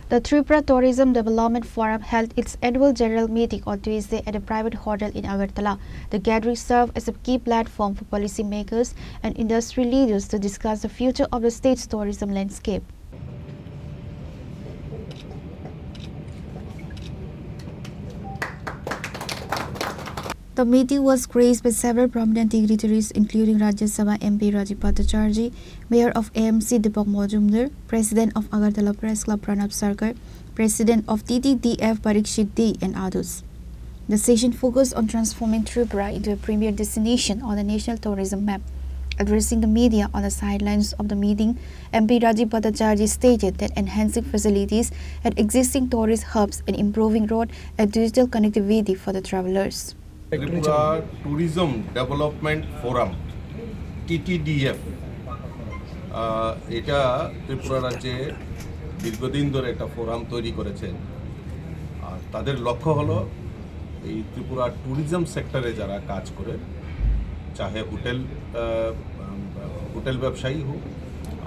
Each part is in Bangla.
The Tripura Tourism Development Forum held its annual general meeting on Tuesday at a private hotel in Agartala. The gathering served as a key platform for policymakers and industry leaders to discuss the future of the state's tourism landscape. The meeting was graced by several prominent dignitaries including Rajya Sabha MP Rajiv Bhattacharjee, Mayor of AMC Deepak Majumdar, President of Agartala Press Club Pranab Sarkar, President of TTDF Parikshit D and others. The session focused on transforming Tripura into a premier destination on the national tourism map. Addressing the media on the sidelines of the meeting, MP Rajiv Bhattacharjee stated that enhancing facilities at existing tourist hubs and improving road and digital connectivity for the travelers. Tripura Tourism Development Forum TTDF এটা ত্রিপুরা রাজ্যে দীর্ঘদিন ধরে একটা ফোরাম তৈরি করেছেন আর তাদের লক্ষ্য হলো এই ত্রিপুরা ট্যুরিজম সেক্টরে যারা কাজ করে চাহে হোটেল ব্যবসায়ী হোক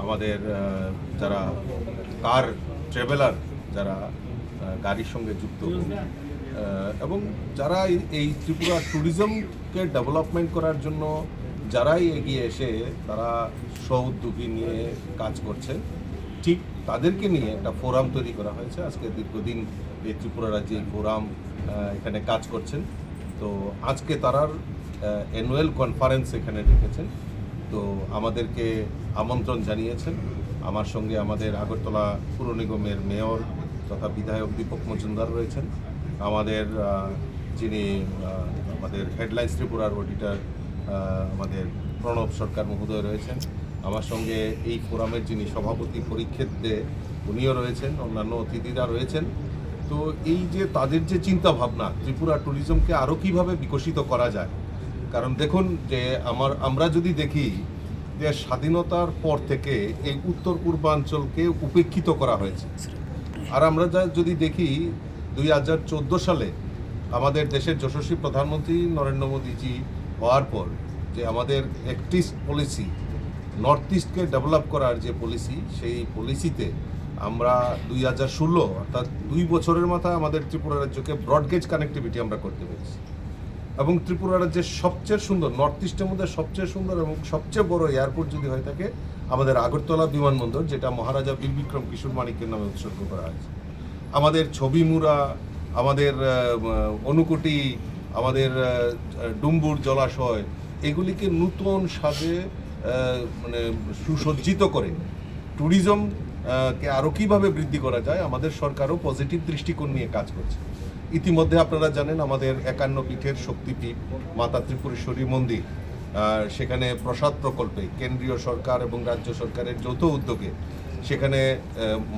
আমাদের যারা কার ট্রাভেলার যারা গাড়ির সঙ্গে যুক্ত হোক এবং যারা এই ত্রিপুরা ট্যুরিজমকে ডেভেলপমেন্ট করার জন্য যারাই এগিয়ে এসে তারা স্ব-উদ্যোগী নিয়ে কাজ করছে ঠিক তাদেরকে নিয়ে একটা ফোরাম তৈরি করা হয়েছে আজকে দীর্ঘদিন এই ত্রিপুরা রাজ্যে এই ফোরাম এখানে কাজ করছেন তো আজকে তারার অ্যানুয়াল কনফারেন্স এখানে ডেকেছেন তো আমাদেরকে আমন্ত্রণ জানিয়েছেন আমার সঙ্গে আমাদের আগরতলা পুর নিগমের মেয়র তথা বিধায়ক দীপক মজুমদার রয়েছেন আমাদের যিনি আমাদের হেডলাইন্স ত্রিপুরার অডিটর আমাদের প্রণব সরকার মহোদয় রয়েছেন আমার সঙ্গে এই ফোরামের যিনি সভাপতি পরীক্ষিত দে উনিও রয়েছেন অন্যান্য অতিথিরা রয়েছেন তো এই যে তাদের যে চিন্তা ভাবনা ত্রিপুরা ট্যুরিজমকে আরও কীভাবে বিকশিত করা যায় কারণ দেখুন যে আমরা যদি দেখি যে স্বাধীনতার পর থেকে এই উত্তর পূর্বাঞ্চলকে উপেক্ষিত করা হয়েছে আর আমরা যদি দেখি 2014 সালে আমাদের দেশের যশস্বী প্রধানমন্ত্রী নরেন্দ্র মোদীজি হওয়ার পর যে আমাদের একটি পলিসি নর্থ ইস্টকে ডেভেলপ করার যে পলিসি সেই পলিসিতে আমরা 2016 অর্থাৎ 2 বছরের মাথায় আমাদের ত্রিপুরা রাজ্যকে ব্রডগেজ কানেক্টিভিটি আমরা করতে পেরেছি এবং ত্রিপুরা রাজ্যের সবচেয়ে সুন্দর নর্থ ইস্টের মধ্যে সবচেয়ে সুন্দর এবং সবচেয়ে বড় এয়ারপোর্ট যদি হয়ে থাকে আমাদের আগরতলা বিমানবন্দর যেটা মহারাজা বীর বিক্রম কিশোর মানিকের নামে উৎসর্গ করা হয়েছে আমাদের ছবিমুড়া আমাদের অনুকুটি আমাদের ডুম্বুর জলাশয় এগুলিকে নতুন সাজে মানে সুসজ্জিত করে ট্যুরিজমকে আরও কীভাবে বৃদ্ধি করা যায় আমাদের সরকারও পজিটিভ দৃষ্টিকোণ নিয়ে কাজ করছে ইতিমধ্যে আপনারা জানেন আমাদের 51 পীঠের শক্তিপীঠ মাতা ত্রিপুরেশ্বরী মন্দির সেখানে প্রসাদ প্রকল্পে কেন্দ্রীয় সরকার এবং রাজ্য সরকারের যৌথ উদ্যোগে সেখানে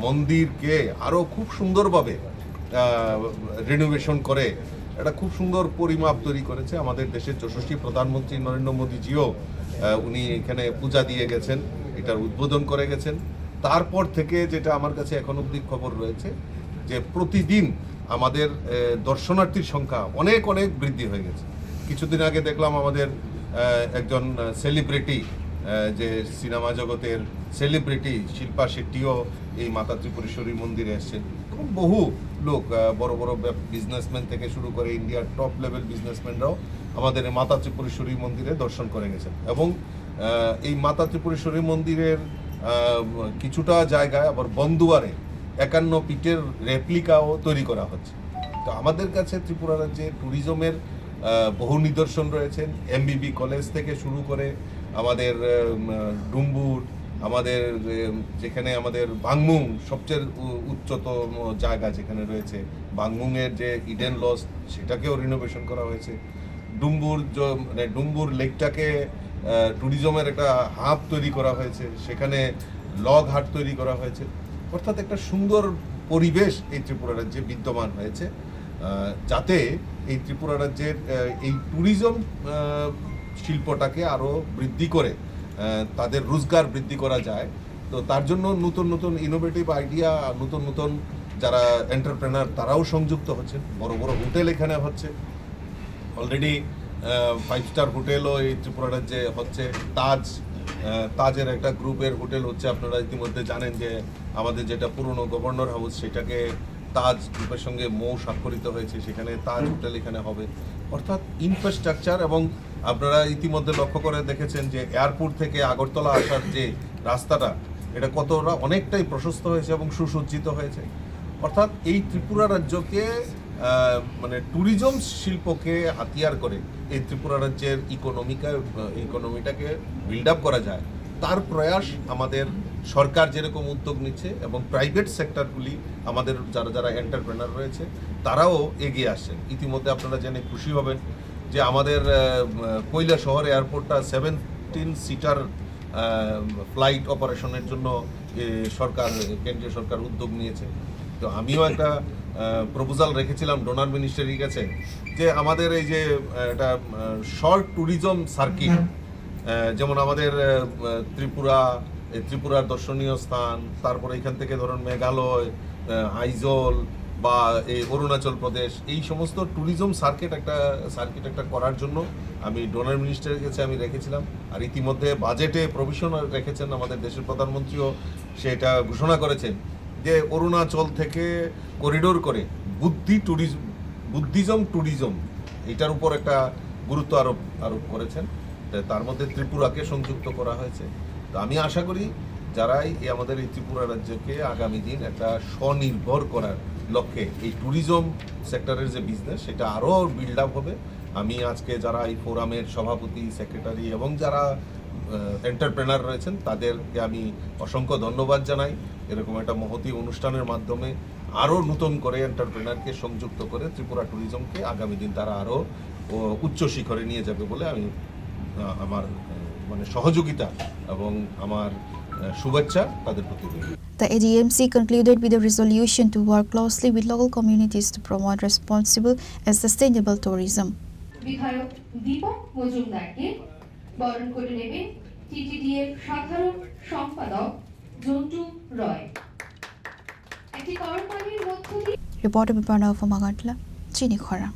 মন্দিরকে আরও খুব সুন্দরভাবে রিনোভেশন করে একটা খুব সুন্দর পরিমাপ তৈরি করেছে আমাদের দেশের যশস্বী প্রধানমন্ত্রী নরেন্দ্র মোদীজিও উনি এখানে পূজা দিয়ে গেছেন এটার উদ্বোধন করে গেছেন তারপর থেকে যেটা আমার কাছে এখন অবধি খবর রয়েছে যে প্রতিদিন আমাদের দর্শনার্থীর সংখ্যা অনেক অনেক বৃদ্ধি হয়ে গেছে কিছুদিন আগে দেখলাম আমাদের একজন সেলিব্রিটি যে সিনেমা জগতের সেলিব্রিটি শিল্পা শেট্টিও এই মাতা ত্রিপুরেশ্বরী মন্দিরে এসছেন এবং বহু লোক বড় বড় বিজনেসম্যান থেকে শুরু করে ইন্ডিয়ার টপ লেভেল বিজনেসম্যানরাও আমাদের মাতা ত্রিপুরেশ্বরী মন্দিরে দর্শন করে গেছেন এবং এই মাতা ত্রিপুরেশ্বরী মন্দিরের কিছুটা জায়গায় আবার বনদুয়ারে 51 পীঠের রেপ্লিকাও তৈরি করা হচ্ছে তো আমাদের কাছে ত্রিপুরা রাজ্যে ট্যুরিজমের বহু নিদর্শন রয়েছেন এমবিবি কলেজ থেকে শুরু করে আমাদের ডুম্বুর আমাদের যেখানে আমাদের বাংমুং সবচেয়ে উচ্চতম জায়গা যেখানে রয়েছে বাংমুংয়ের যে ইডেন লজ সেটাকেও রিনোভেশন করা হয়েছে ডুম্বুর লেকটাকে ট্যুরিজমের একটা হাব তৈরি করা হয়েছে সেখানে লগ হাট তৈরি করা হয়েছে অর্থাৎ একটা সুন্দর পরিবেশ এই ত্রিপুরা রাজ্যে বিদ্যমান হয়েছে যাতে এই ত্রিপুরা রাজ্যের এই ট্যুরিজম শিল্পটাকে আরও বৃদ্ধি করে তাদের রোজগার বৃদ্ধি করা যায় তো তার জন্য নতুন নতুন ইনোভেটিভ আইডিয়া নতুন নতুন যারা এন্টারপ্রেনার তারাও সংযুক্ত হচ্ছে বড় বড় হোটেল এখানে হচ্ছে অলরেডি 5 স্টার হোটেলও এই ত্রিপুরা রাজ্যে হচ্ছে তাজ তাজের একটা গ্রুপের হোটেল হচ্ছে, আপনারা ইতিমধ্যে জানেন যে আমাদের যেটা পুরনো গভর্নর হাউস সেটাকে তাজ গ্রুপের সঙ্গে স্বাক্ষরিত হয়েছে, সেখানে তাজ হোটেল এখানে হবে। অর্থাৎ ইনফ্রাস্ট্রাকচার, এবং আপনারা ইতিমধ্যে লক্ষ্য করে দেখেছেন যে এয়ারপোর্ট থেকে আগরতলা আসার যে রাস্তাটা, এটা কতটা অনেকটাই প্রশস্ত হয়েছে এবং সুসজ্জিত হয়েছে। অর্থাৎ এই ত্রিপুরা রাজ্যকে মানে ট্যুরিজম শিল্পকে হাতিয়ার করে এই ত্রিপুরা রাজ্যের ইকোনমিটাকে বিল্ড আপ করা যায়, তার প্রয়াস আমাদের সরকার যেরকম উদ্যোগ নিচ্ছে এবং প্রাইভেট সেক্টরগুলি আমাদের যারা যারা এন্টারপ্রেনার রয়েছে তারাও এগিয়ে আসছেন। ইতিমধ্যে আপনারা জেনে খুশি হবেন যে আমাদের কৈলাসহর এয়ারপোর্টটা 17 সিটার ফ্লাইট অপারেশনের জন্য কেন্দ্রীয় সরকার উদ্যোগ নিয়েছে। তো আমিও একটা প্রপোজাল রেখেছিলাম ডোনার মিনিস্ট্রির কাছে যে আমাদের এই যে একটা শর্ট ট্যুরিজম সার্কিট, যেমন আমাদের ত্রিপুরার দর্শনীয় স্থান, তারপরে এখান থেকে ধরুন মেঘালয়, আইজল বা এই অরুণাচল প্রদেশ, এই সমস্ত ট্যুরিজম সার্কিট একটা করার জন্য আমি ডোনার মিনিস্টারের কাছে আমি রেখেছিলাম। আর ইতিমধ্যে বাজেটে প্রভিশন রেখেছেন আমাদের দেশের প্রধানমন্ত্রীও, সেটা ঘোষণা করেছেন যে অরুণাচল থেকে করিডোর করে বুদ্ধিজম ট্যুরিজম এটার উপর একটা গুরুত্ব আরোপ করেছেন। তার মধ্যে ত্রিপুরাকে সংযুক্ত করা হয়েছে। তো আমি আশা করি যারাই আমাদের এই ত্রিপুরা রাজ্যকে আগামী দিন একটা স্বনির্ভর করার লক্ষ্যে এই ট্যুরিজম সেক্টরের যে বিজনেস সেটা আরও বিল্ড আপ হবে। আমি আজকে যারা এই ফোরামের সভাপতি, সেক্রেটারি এবং যারা এন্টারপ্রেনার রয়েছেন তাদেরকে আমি অসংখ্য ধন্যবাদ জানাই। এরকম একটা মহতী অনুষ্ঠানের মাধ্যমে আরও নতুন করে এন্টারপ্রেনারকে সংযুক্ত করে ত্রিপুরা ট্যুরিজমকে আগামী দিন তারা আরও উচ্চ শিখরে নিয়ে যাবে বলে আমি আমার মানে সহযোগিতা এবং আমার শুভেচ্ছা তাদের প্রতি দিই। The ADMC concluded with a resolution to work closely with local communities to promote responsible and sustainable tourism. বিধায়ক দীপক মজুমদারকে বরণ করে নেবেন টিটিডিএর সাধারণ সম্পাদক জন্টু রয়। একটি করতালির মধ্য দিয়ে Reporter Bipana from Agartala, Chini Khora.